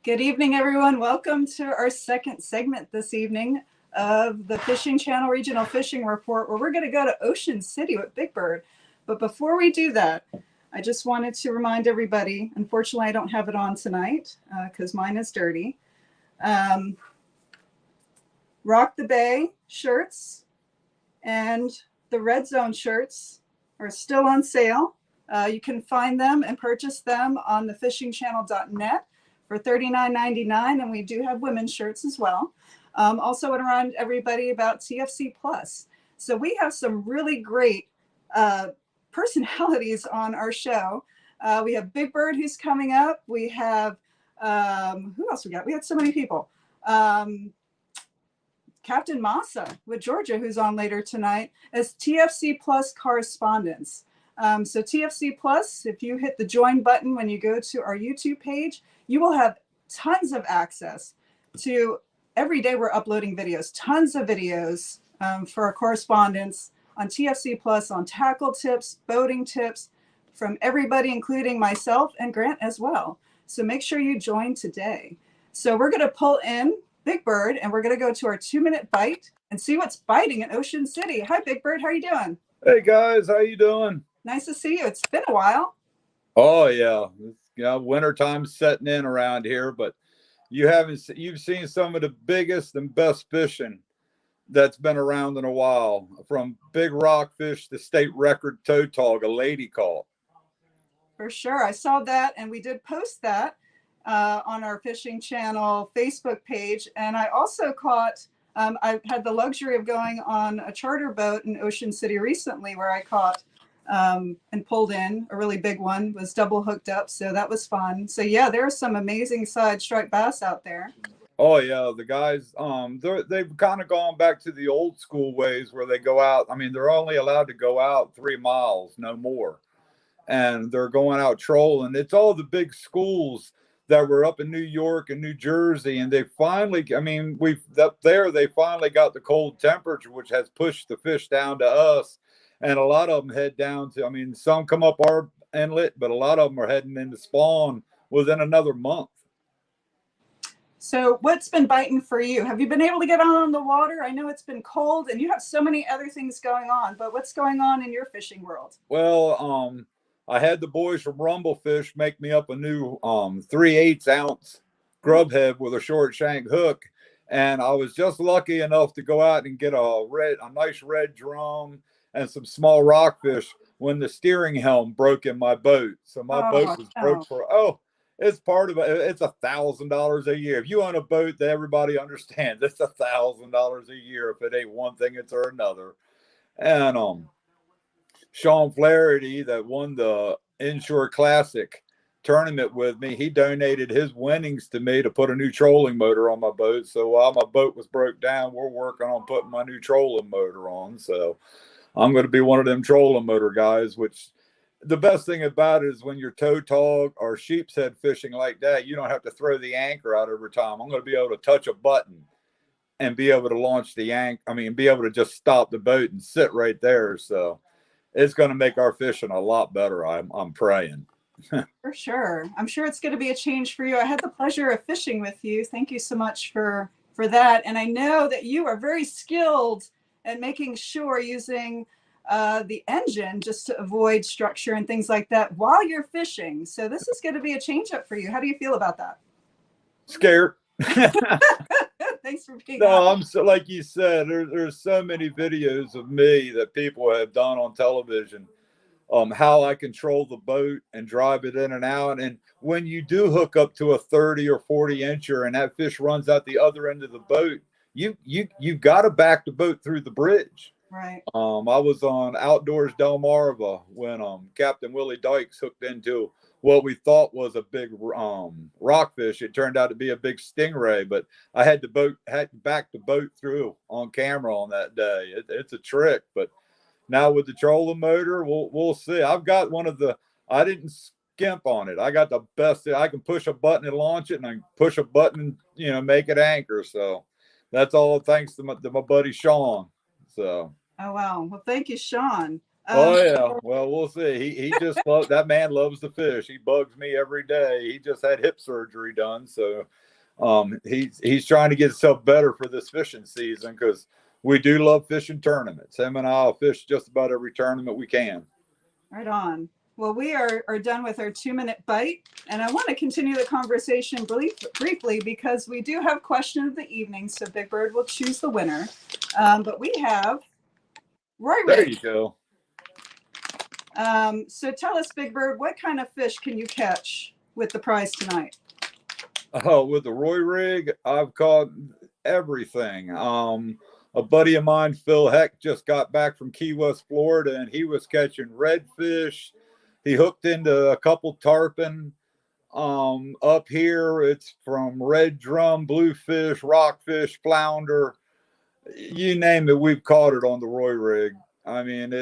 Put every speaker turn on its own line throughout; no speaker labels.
Good evening, everyone. Welcome to our second segment this evening of the Fishing Channel Regional Fishing Report, where we're going to go to Ocean City with Big Bird. But before we do that, I just wanted to remind everybody, unfortunately, I don't have it on tonight because mine is dirty. Rock the Bay shirts and the Red Zone shirts are still on sale. You can find them and purchase them on thefishingchannel.net. for $39.99, and we do have women's shirts as well. Also want to remind everybody about TFC Plus. So we have some really great personalities on our show. We have Big Bird who's coming up. We have, who else we got? We had so many people. Captain Massa with Georgia, who's on later tonight, as TFC Plus correspondents. So TFC Plus, if you hit the join button when you go to our YouTube page, you will have tons of access to, every day we're uploading videos, tons of videos for our correspondents on TFC Plus, on tackle tips, boating tips from everybody, including myself and Grant as well. So make sure you join today. So we're going to pull in Big Bird and we're going to go to our 2-minute bite and see what's biting in Ocean City. Hi, Big Bird. How are you doing?
Hey, guys. How you doing?
Nice to see you. It's been a while.
Oh, yeah. Wintertime's setting in around here, but you've seen some of the biggest and best fishing that's been around in a while, from big rockfish to state record toe tog, a lady caught.
For sure. I saw that, and we did post that on our Fishing Channel Facebook page. And I also caught, I had the luxury of going on a charter boat in Ocean City recently where I caught and pulled in a really big one, was double hooked up. So that was fun. So yeah, there's some amazing side striped bass out there.
Oh yeah. The guys, they've kind of gone back to the old school ways where they go out. I mean, they're only allowed to go out 3 miles, no more. And they're going out trolling. It's all the big schools that were up in New York and New Jersey. And they finally, I mean, they finally got the cold temperature, which has pushed the fish down to us. And a lot of them head down to, I mean, some come up our inlet, but a lot of them are heading into spawn within another month.
So what's been biting for you? Have you been able to get on the water? I know it's been cold and you have so many other things going on, but what's going on in your fishing world?
Well, I had the boys from Rumblefish make me up a new 3/8 ounce grub head with a short shank hook. And I was just lucky enough to go out and get a nice red drum and some small rockfish when the steering helm broke in my boat. So my boat was broke it's part of it. It's $1,000 a year. If you own a boat that everybody understands, it's $1,000 a year if it ain't one thing, it's or another. And Sean Flaherty, that won the Inshore Classic tournament with me, he donated his winnings to me to put a new trolling motor on my boat. So while my boat was broke down, we're working on putting my new trolling motor on. So I'm going to be one of them trolling motor guys, which the best thing about it is when you're toe tog or sheep's head fishing like that, you don't have to throw the anchor out every time. I'm going to be able to touch a button and be able to launch the anchor. I mean, be able to just stop the boat and sit right there. So it's going to make our fishing a lot better. I'm praying.
For sure. I'm sure it's going to be a change for you. I had the pleasure of fishing with you. Thank you so much for that. And I know that you are very skilled at making sure using the engine just to avoid structure and things like that while you're fishing. So this is going to be a change up for you. How do you feel about that?
Scared.
Thanks for being
No, I'm so, like you said, there's so many videos of me that people have done on television, how I control the boat and drive it in and out. And when you do hook up to a 30 or 40 incher and that fish runs out the other end of the boat, you got to back the boat through the bridge.
Right.
I was on Outdoors Delmarva when Captain Willie Dykes hooked into what we thought was a big rockfish. It turned out to be a big stingray, but I had to back the boat through on camera on that day. It's a trick, but now with the trolling motor, we'll see. I've got one of the. I didn't skimp on it. I got the best. I can push a button and launch it, and I can push a button and make it anchor. So that's all thanks to my buddy Sean. So.
Oh wow. Well, thank you, Sean.
Oh yeah. Well, we'll see. He just that man loves to fish. He bugs me every day. He just had hip surgery done, so he's trying to get himself better for this fishing season because we do love fishing tournaments. Him and I'll fish just about every tournament we can.
Right on. Well, we are done with our 2-minute bite, and I want to continue the conversation briefly because we do have question of the evening, so Big Bird will choose the winner. But we have Roy Rig.
There you go.
So tell us, Big Bird, what kind of fish can you catch with the prize tonight?
Oh, with the Roy Rig, I've caught everything. A buddy of mine, Phil Heck, just got back from Key West, Florida, and he was catching redfish. He hooked into a couple tarpon. Up here, it's from red drum, bluefish, rockfish, flounder. You name it, we've caught it on the Roy Rig. I mean,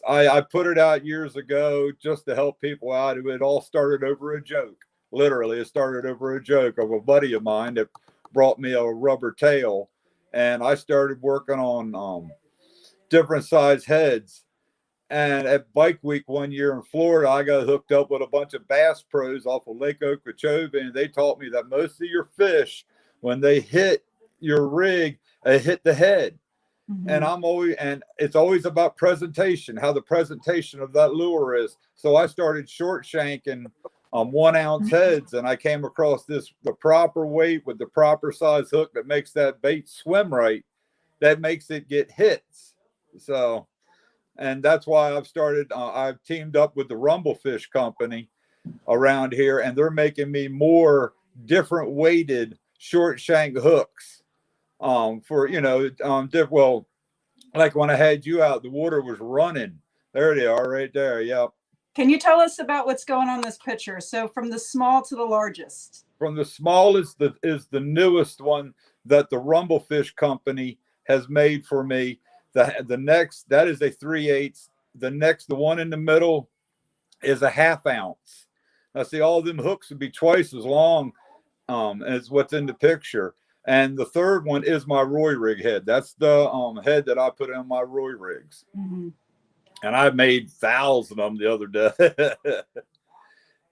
I put it out years ago just to help people out. It all started over a joke. Literally, it started over a joke of a buddy of mine that brought me a rubber tail, and I started working on different size heads. And at Bike Week one year in Florida, I got hooked up with a bunch of bass pros off of Lake Okeechobee, and they taught me that most of your fish, when they hit your rig, they hit the head.
Mm-hmm.
And it's always about presentation, how the presentation of that lure is. So I started short shanking 1 ounce heads, and I came across the proper weight with the proper size hook that makes that bait swim right, that makes it get hits. So, and that's why I've teamed up with the Rumble Fish Company around here, and they're making me more different weighted short shank hooks for well, like when I had you out, the water was running. There they are, right there. Yep.
Can you tell us about what's going on in this picture? So from the small to the largest.
From the smallest is the newest one that the Rumble Fish Company has made for me. The next, that is a 3/8. The one in the middle is a 1/2 ounce. Now see, all them hooks would be twice as long as what's in the picture. And the third one is my Roy Rig head. That's the head that I put on my Roy Rigs.
Mm-hmm.
And I made 1,000 of them the other day.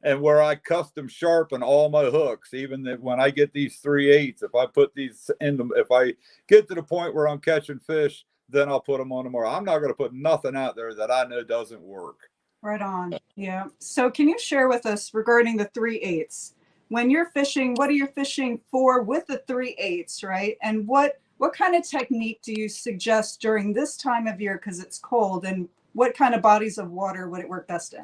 And where I custom sharpen all my hooks, even that when I get these 3/8, if I put these in them, if I get to the point where I'm catching fish, then I'll put them on tomorrow. I'm not going to put nothing out there that I know doesn't work.
Right on. Yeah. So can you share with us regarding the 3/8? When you're fishing, what are you fishing for with the 3/8, right? And what kind of technique do you suggest during this time of year because it's cold, and what kind of bodies of water would it work best in?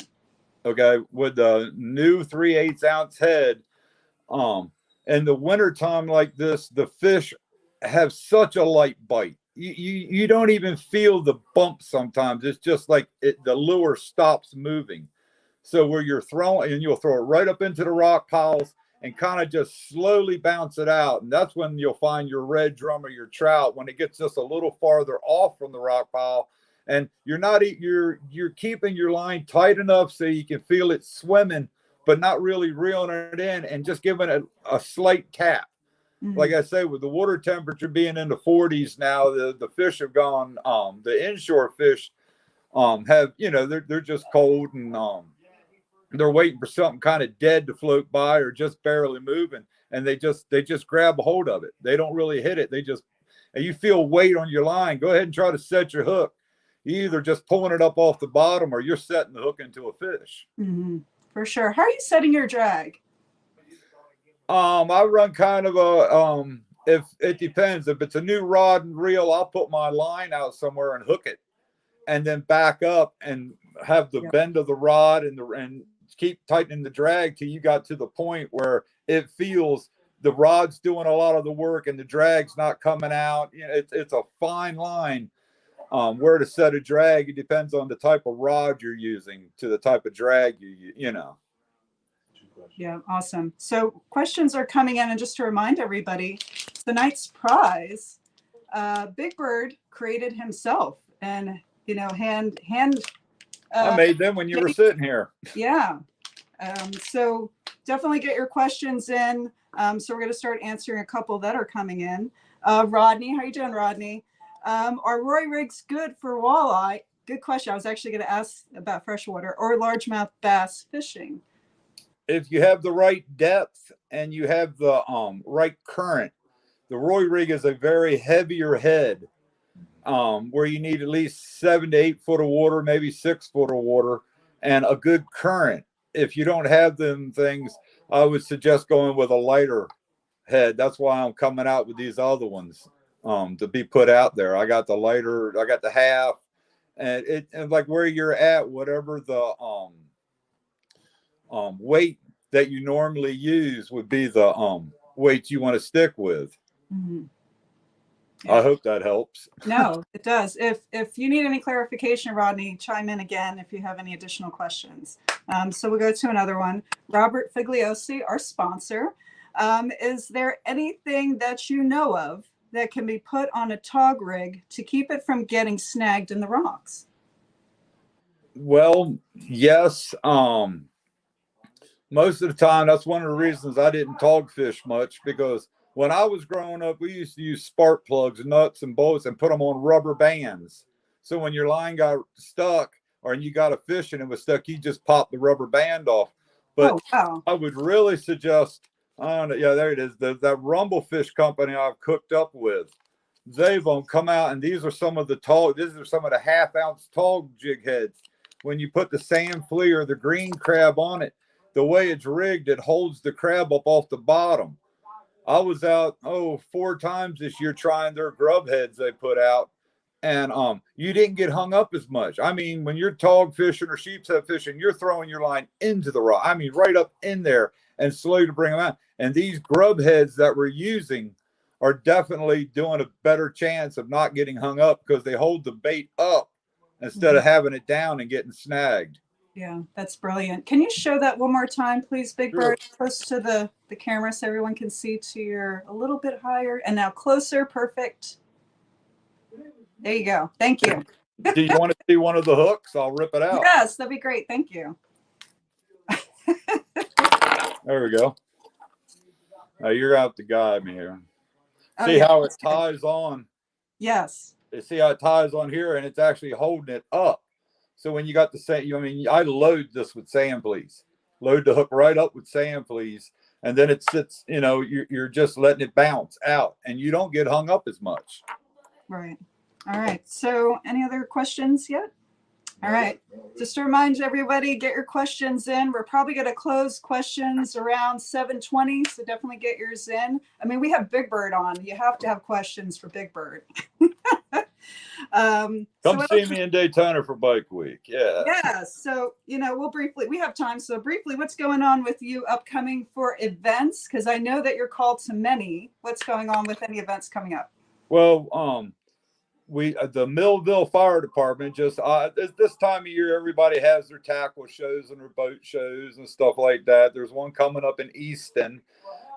Okay, with the new 3/8 ounce head, in the wintertime like this, the fish have such a light bite. You don't even feel the bump sometimes. It's just like the lure stops moving. So where you're throwing, and you'll throw it right up into the rock piles and kind of just slowly bounce it out. And that's when you'll find your red drum or your trout when it gets just a little farther off from the rock pile. And you're keeping your line tight enough so you can feel it swimming, but not really reeling it in and just giving it a slight tap.
Mm-hmm.
Like I say, with the water temperature being in the 40s now, the fish have gone. The inshore fish have they're just cold, and they're waiting for something kind of dead to float by or just barely moving, and they just grab a hold of it. They don't really hit it. And you feel weight on your line. Go ahead and try to set your hook. You're either just pulling it up off the bottom or you're setting the hook into a fish.
Mm-hmm. For sure. How are you setting your drag?
I run kind of if it depends. If it's a new rod and reel, I'll put my line out somewhere and hook it, and then back up and have the bend of the rod and keep tightening the drag till you got to the point where it feels the rod's doing a lot of the work and the drag's not coming out. It's a fine line. Where to set a drag, it depends on the type of rod you're using to the type of drag you know.
Yeah, awesome. So questions are coming in, and just to remind everybody, tonight's prize, Big Bird created himself, and hand.
I
Uh,
made them when you were sitting here.
yeah. So definitely get your questions in. So we're going to start answering a couple that are coming in. Rodney, how you doing, Rodney? Are Roy rigs good for walleye? Good question. I was actually going to ask about freshwater or largemouth bass fishing.
If you have the right depth and you have the right current, the Roy rig is a very heavier head, where you need at least 7 to 8 foot of water, maybe 6 foot of water, and a good current. If you don't have them things, I would suggest going with a lighter head. That's why I'm coming out with these other ones, to be put out there. I got the lighter, I got the half, and like where you're at, whatever the weight that you normally use would be the weight you want to stick with.
Mm-hmm. Yeah.
I hope that helps.
No, it does. If you need any clarification, Rodney, chime in again if you have any additional questions. So we'll go to another one. Robert Figliosi, our sponsor. Is there anything that you know of that can be put on a tog rig to keep it from getting snagged in the rocks?
Well, yes. Most of the time, that's one of the reasons I didn't tog fish much, because when I was growing up, we used to use spark plugs, nuts, and bolts and put them on rubber bands. So when your line got stuck or you got a fish and it was stuck, you just pop the rubber band off. But
Oh, wow.
I would really suggest, yeah, there it is. That Rumble Fish company I've cooked up with, they've come out, and these are some of the half-ounce tog jig heads. When you put the sand flea or the green crab on it, the way it's rigged, it holds the crab up off the bottom. I was out 4 times this year trying their grub heads they put out, and you didn't get hung up as much. I mean, when you're tog fishing or sheepshead fishing, you're throwing your line into the rock. I mean, right up in there and slow to bring them out. And these grub heads that we're using are definitely doing a better chance of not getting hung up because they hold the bait up instead of having it down and getting snagged.
Yeah, that's brilliant. Can you show that one more time, please, Big
Sure.
Bird? Close to the camera so everyone can see to your a little bit higher. And now closer. Perfect. There you go. Thank you.
Do you want to see one of the hooks? I'll rip it out.
Yes, that'd be great. Thank you.
There we go. Now you're going to have to guide me here.
Oh,
See
yeah,
how it
that's good.
ties on?
Yes.
See how it ties on here, and it's actually holding it up. So when you got the sand, I mean, I load this with sand fleas. Load the hook right up with sand fleas, and then it sits, you're just letting it bounce out, and you don't get hung up as much.
Right. All right. So any other questions yet? All right. Just to remind everybody, get your questions in. We're probably going to close questions around 7:20, so definitely get yours in. I mean, we have Big Bird on. You have to have questions for Big Bird.
Come see me in Daytona for Bike Week. Yeah.
Yeah. So, we have time. So briefly, what's going on with you upcoming for events? Because I know that you're called to many. What's going on with any events coming up?
Well, the Millville Fire Department just this time of year, everybody has their tackle shows and their boat shows and stuff like that. There's one coming up in Easton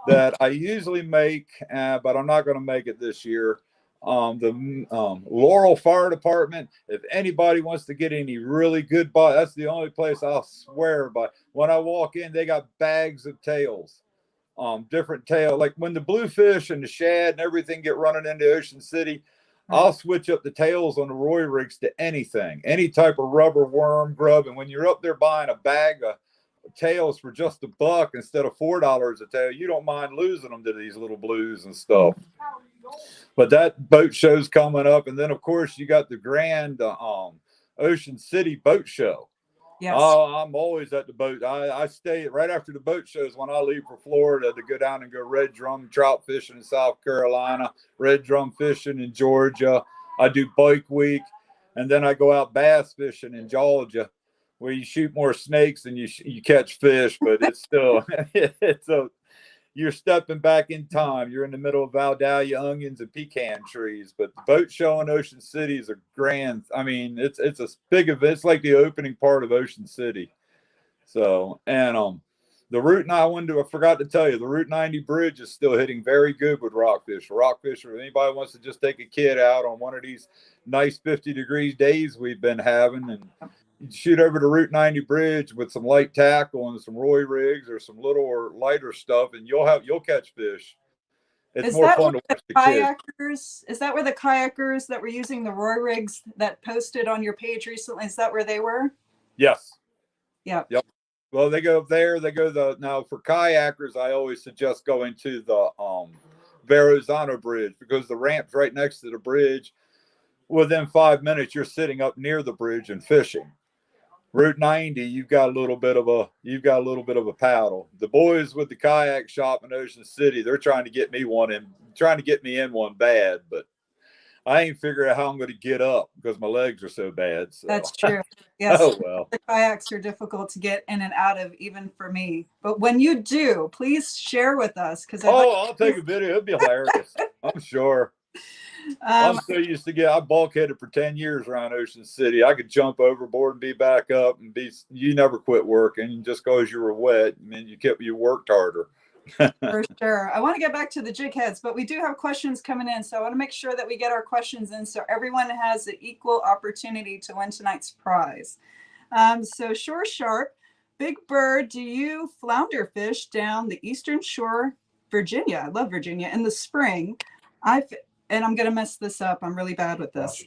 that I usually make, but I'm not going to make it this year. The Laurel Fire Department, if anybody wants to get any really good bite, that's the only place I'll swear by. When I walk in, they got bags of tails, different tail. Like when the bluefish and the shad and everything get running into Ocean City, I'll switch up the tails on the Roy rigs to anything, any type of rubber, worm, grub. And when you're up there buying a bag of tails for just $1 instead of $4 a tail, you don't mind losing them to these little blues and stuff. But that boat show's coming up, and then of course you got the grand Ocean City boat show.
Yes.
I'm always at the boat. I stay right after the boat shows when I leave for Florida to go down and go red drum trout fishing in South Carolina, red drum fishing in Georgia. I do Bike Week, and then I go out bass fishing in Georgia, where you shoot more snakes than you catch fish, but it's still you're stepping back in time. You're in the middle of Valdalia onions and pecan trees. But the boat show in Ocean City is a grand. I mean, it's a big event. It's like the opening part of Ocean City. So, and The Route 9, I forgot to tell you, the Route 90 bridge is still hitting very good with rockfish. Rockfish, or anybody wants to just take a kid out on one of these nice 50-degree days we've been having, and shoot over the Route 90 bridge with some light tackle and some Roy rigs or some little or lighter stuff, and you'll catch fish. It's
Is
more
that
fun
where
to
the
watch the kids.
kayakers? Is that where the kayakers that were using the Roy rigs that posted on your page recently? Is that where they were?
Yes.
Yeah.
Yep. Well, they go there. They go now for kayakers. I always suggest going to the Verrazano Bridge because the ramp's right next to the bridge. Within 5 minutes, you're sitting up near the bridge and fishing. Route 90, you've got a little bit of a paddle. The boys with the kayak shop in Ocean City, they're trying to get me in one bad, but I ain't figuring out how I'm going to get up because my legs are so bad. So.
That's true. Yes.
Oh well.
The kayaks are difficult to get in and out of, even for me. But when you do, please share with us because
I'll take a video. It'll be hilarious. I'm sure. I'm so used to I bulkheaded for 10 years around Ocean City. I could jump overboard and be back up and you never quit working just because you were wet. I mean, you worked harder.
For sure. I want to get back to the jig heads, but we do have questions coming in. So I want to make sure that we get our questions in so everyone has an equal opportunity to win tonight's prize. So Shore Sharp, Big Bird, do you flounder fish down the Eastern Shore, Virginia? I love Virginia in the spring. And I'm going to mess this up. I'm really bad with this.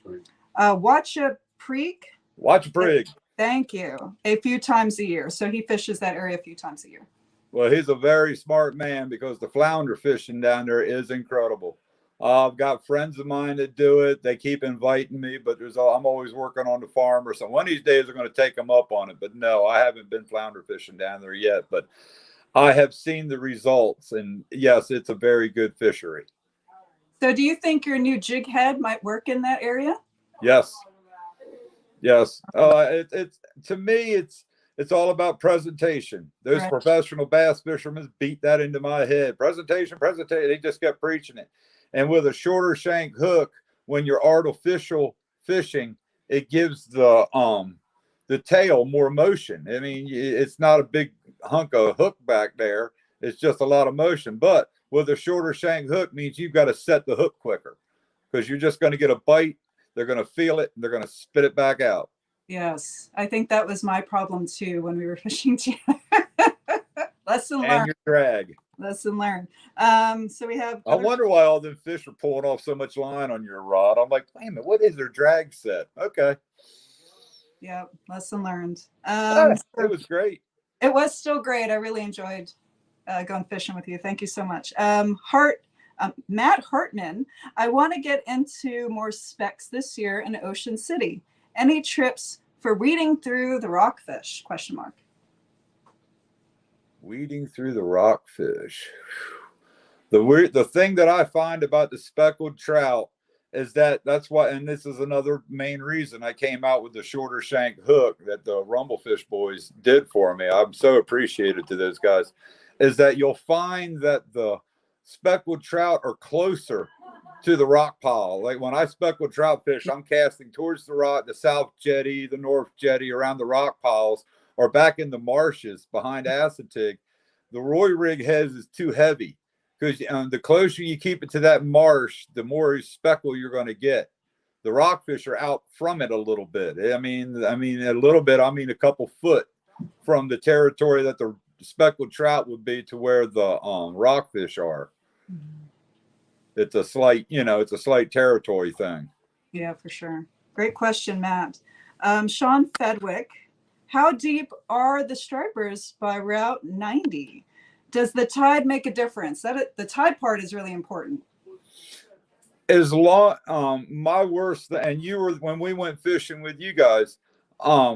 Watcha Creek.
Watch Prig.
Thank you. A few times a year. So he fishes that area a few times a year.
Well, he's a very smart man because the flounder fishing down there is incredible. I've got friends of mine that do it. They keep inviting me, but I'm always working on the farm or something. One of these days I'm going to take them up on it. But no, I haven't been flounder fishing down there yet. But I have seen the results. And yes, it's a very good fishery.
So do you think your new jig head might work in that area?
Yes. Yes. To me, it's all about presentation. Those professional bass fishermen beat that into my head. Presentation. They just kept preaching it. And with a shorter shank hook, when you're artificial fishing, it gives the tail more motion. I mean, it's not a big hunk of hook back there. It's just a lot of motion. But with a shorter shank hook means you've got to set the hook quicker because you're just going to get a bite. They're going to feel it and they're going to spit it back out.
Yes, I think that was my problem too when we were fishing together. Lesson learned.
And your drag.
Lesson learned. So we have.
I wonder why all them fish are pulling off so much line on your rod. I'm like, wait a minute, what is their drag set? Okay.
Yeah, lesson learned.
It was great.
It was still great. I really enjoyed going fishing with you. Thank you so much. Matt Hartman, I want to get into more specs this year in Ocean City. Any trips for weeding through the rockfish? ?
Weeding through the rockfish. The thing that I find about the speckled trout is that's why, and this is another main reason I came out with the shorter shank hook that the Rumblefish boys did for me. I'm so appreciative to those guys. Is that you'll find that the speckled trout are closer to the rock pile. Like when I speckled trout fish, I'm casting towards the south jetty, the north jetty, around the rock piles, or back in the marshes behind Acetig. The Roy rig heads is too heavy because the closer you keep it to that marsh, the more speckle you're going to get. The rockfish are out from it a little bit. I mean a little bit. I mean a couple foot from the territory that the speckled trout would be to where the rockfish are. It's a slight territory thing.
Yeah, for sure. Great question, Matt. Sean Fedwick, how deep are the stripers by Route 90? Does the tide make a difference? The tide part is really important.
As long, my worst, and you were when we went fishing with you guys,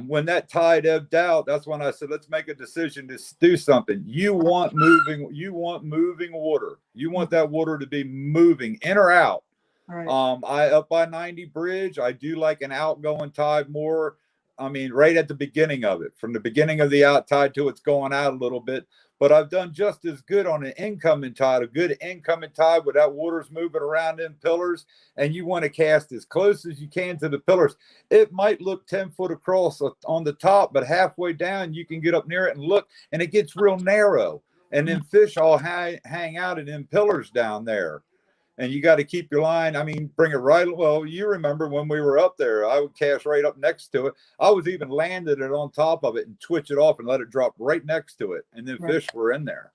when that tide ebbed out, that's when I said, let's make a decision to do something. You want moving water. You want that water to be moving in or out.
Right.
I up by 90 bridge, I do like an outgoing tide more. I mean, right at the beginning of it, from the beginning of the out tide to it's going out a little bit. But I've done just as good on an incoming tide, a good incoming tide where that water's moving around in pillars, and you want to cast as close as you can to the pillars. It might look 10 foot across on the top, but halfway down, you can get up near it and look, and it gets real narrow. And then fish all hang out in them pillars down there. And you got to keep your line. I mean, bring it right. Well, you remember when we were up there, I would cast right up next to it. I was even landed it on top of it and twitch it off and let it drop right next to it. And then fish were in there.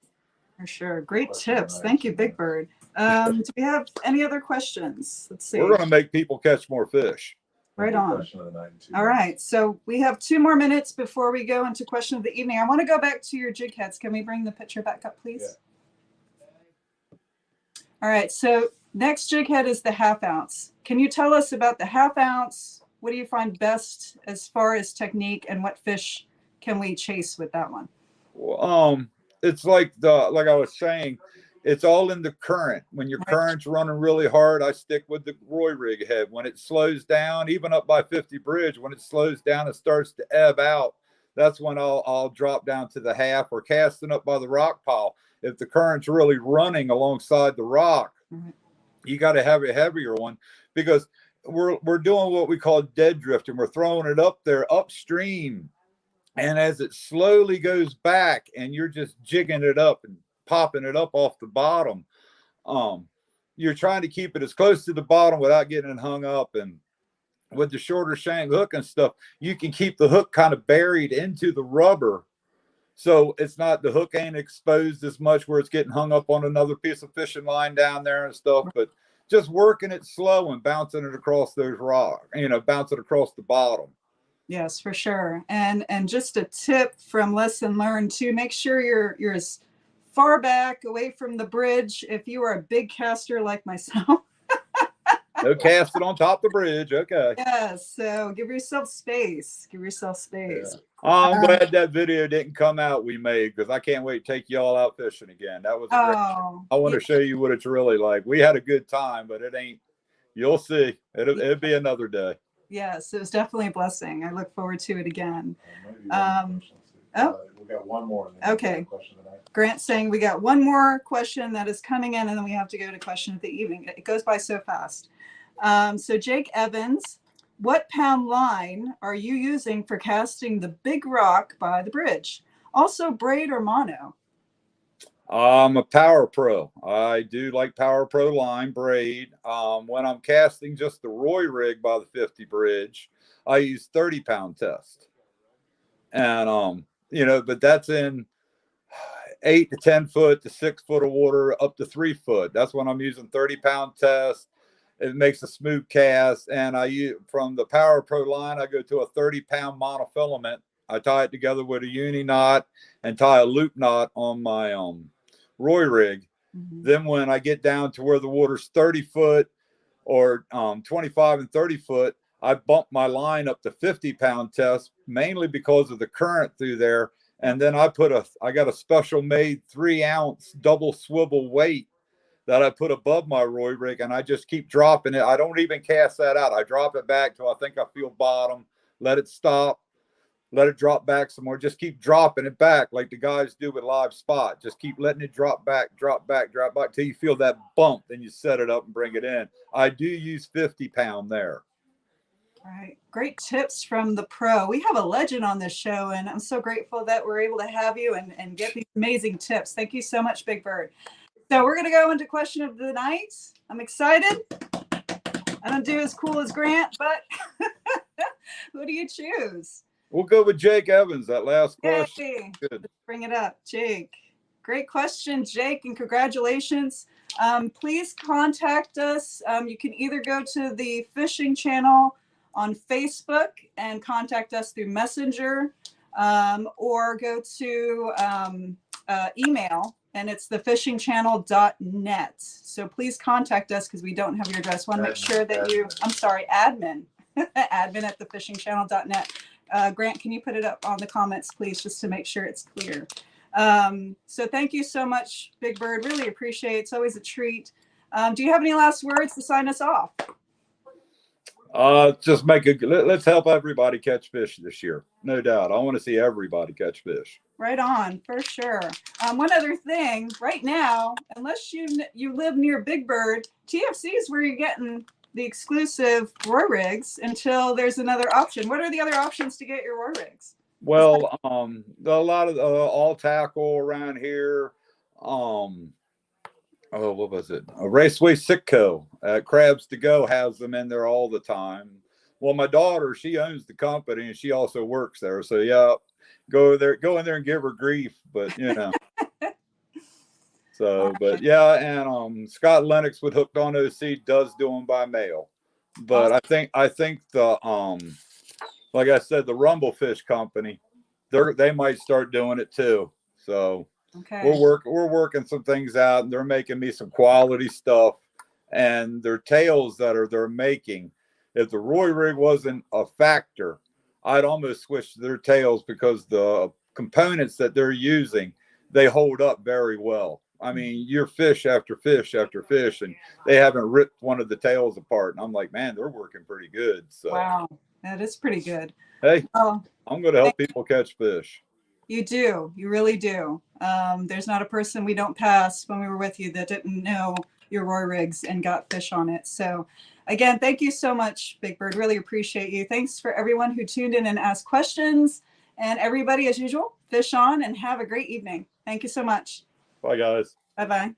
For sure. Great tips. Thank you, Big Bird. Do we have any other questions? Let's see.
We're going to make people catch more fish.
Right on. All right. So we have 2 more minutes before we go into question of the evening. I want to go back to your jig heads. Can we bring the picture back up, please? Yeah. All right, so next jig head is the 1/2 ounce. Can you tell us about the 1/2 ounce? What do you find best as far as technique, and what fish can we chase with that one?
Well, it's like I was saying, it's all in the current. When your current's running really hard, I stick with the Roy rig head. When it slows down, even up by 50 bridge, when it slows down and starts to ebb out, that's when I'll drop down to the 1/2 or casting up by the rock pile. If the current's really running alongside the rock, you got to have a heavier one, because we're doing what we call dead drifting. We're throwing it up there upstream, and as it slowly goes back, and you're just jigging it up and popping it up off the bottom, you're trying to keep it as close to the bottom without getting it hung up. And with the shorter shank hook and stuff, you can keep the hook kind of buried into the rubber. So it's not, the hook ain't exposed as much where it's getting hung up on another piece of fishing line down there and stuff, but just working it slow and bouncing it across those rocks, bouncing across the bottom.
Yes, for sure. And just a tip from lesson learned too, make sure you're as far back away from the bridge if you are a big caster like myself.
No casting on top of the bridge. Okay.
Yes. So give yourself space. Give yourself space.
Yeah. I'm glad that video didn't come out we made, because I can't wait to take you all out fishing again. That was I want to show you what it's really like. We had a good time, but it ain't. You'll see. It'll be another day.
Yes, it was definitely a blessing. I look forward to it again.
We got one more.
Okay. Grant's saying we got one more question that is coming in, and then we have to go to question of the evening. It goes by so fast. So Jake Evans, what pound line are you using for casting the big rock by the bridge? Also braid or mono?
I'm a Power Pro. I do like Power Pro line braid. When I'm casting just the Roy rig by the 50 bridge, I use 30-pound test. And, but that's in 8 to 10 foot to 6 foot of water up to 3 foot. That's when I'm using 30-pound test. It makes a smooth cast. And I use, from the Power Pro line, I go to a 30-pound monofilament. I tie it together with a uni knot and tie a loop knot on my Roy rig. Then when I get down to where the water's 30 foot or 25 and 30 foot, I bump my line up to 50-pound test, mainly because of the current through there. And then I got a special made 3-ounce double swivel weight that I put above my Roy rig, and I just keep dropping it. I don't even cast that out. I drop it back till I think I feel bottom, let it stop, let it drop back some more. Just keep dropping it back like the guys do with live spot. Just keep letting it drop back till you feel that bump. Then you set it up and bring it in. I do use 50-pound there.
All right. Great tips from the pro. We have a legend on this show, and I'm so grateful that we're able to have you and get these amazing tips. Thank you so much, Big Bird. So we're going to go into question of the night. I'm excited. I don't do as cool as Grant, but who do you choose?
We'll go with Jake Evans, that last question.
Good. Let's bring it up. Jake. Great question, Jake, and congratulations. Please contact us. You can either go to the fishing channel on Facebook and contact us through Messenger, or go to email, and it's thefishingchannel.net. So please contact us because we don't have your address. Want to make sure that admin at thefishingchannel.net. Grant, can you put it up on the comments, please, just to make sure it's clear. So thank you so much, Big Bird. Really appreciate it. It's always a treat. Do you have any last words to sign us off?
Just let's help everybody catch fish this year. No doubt. I want to see everybody catch fish.
Right on, for sure. One other thing, right now, unless you live near Big Bird, TFC is where you're getting the exclusive roar rigs until there's another option. What are the other options to get your roar rigs?
Well, a lot of all tackle around here. Oh, what was it? A Raceway Sitco at Crabs to Go has them in there all the time. Well, my daughter, she owns the company and she also works there. So yeah, go in there and give her grief. But you know, so but yeah, and Scott Lennox with Hooked on OC does do them by mail. But I think the like I said, the Rumble Fish Company, they might start doing it too. So
okay.
we're working some things out, and they're making me some quality stuff. And their tails they're making, if the Roy rig wasn't a factor, I'd almost switch to their tails because the components that they're using, they hold up very well. I mean, you're fish after fish after fish, and they haven't ripped one of the tails apart. And I'm like, man, they're working pretty good. So
wow, that is pretty good.
hey, I'm going to help people catch fish.
You do. You really do. There's not a person we don't pass when we were with you that didn't know your roar rigs and got fish on it. So again, thank you so much, Big Bird. Really appreciate you. Thanks for everyone who tuned in and asked questions. And everybody, as usual, fish on and have a great evening. Thank you so much.
Bye, guys.
Bye-bye.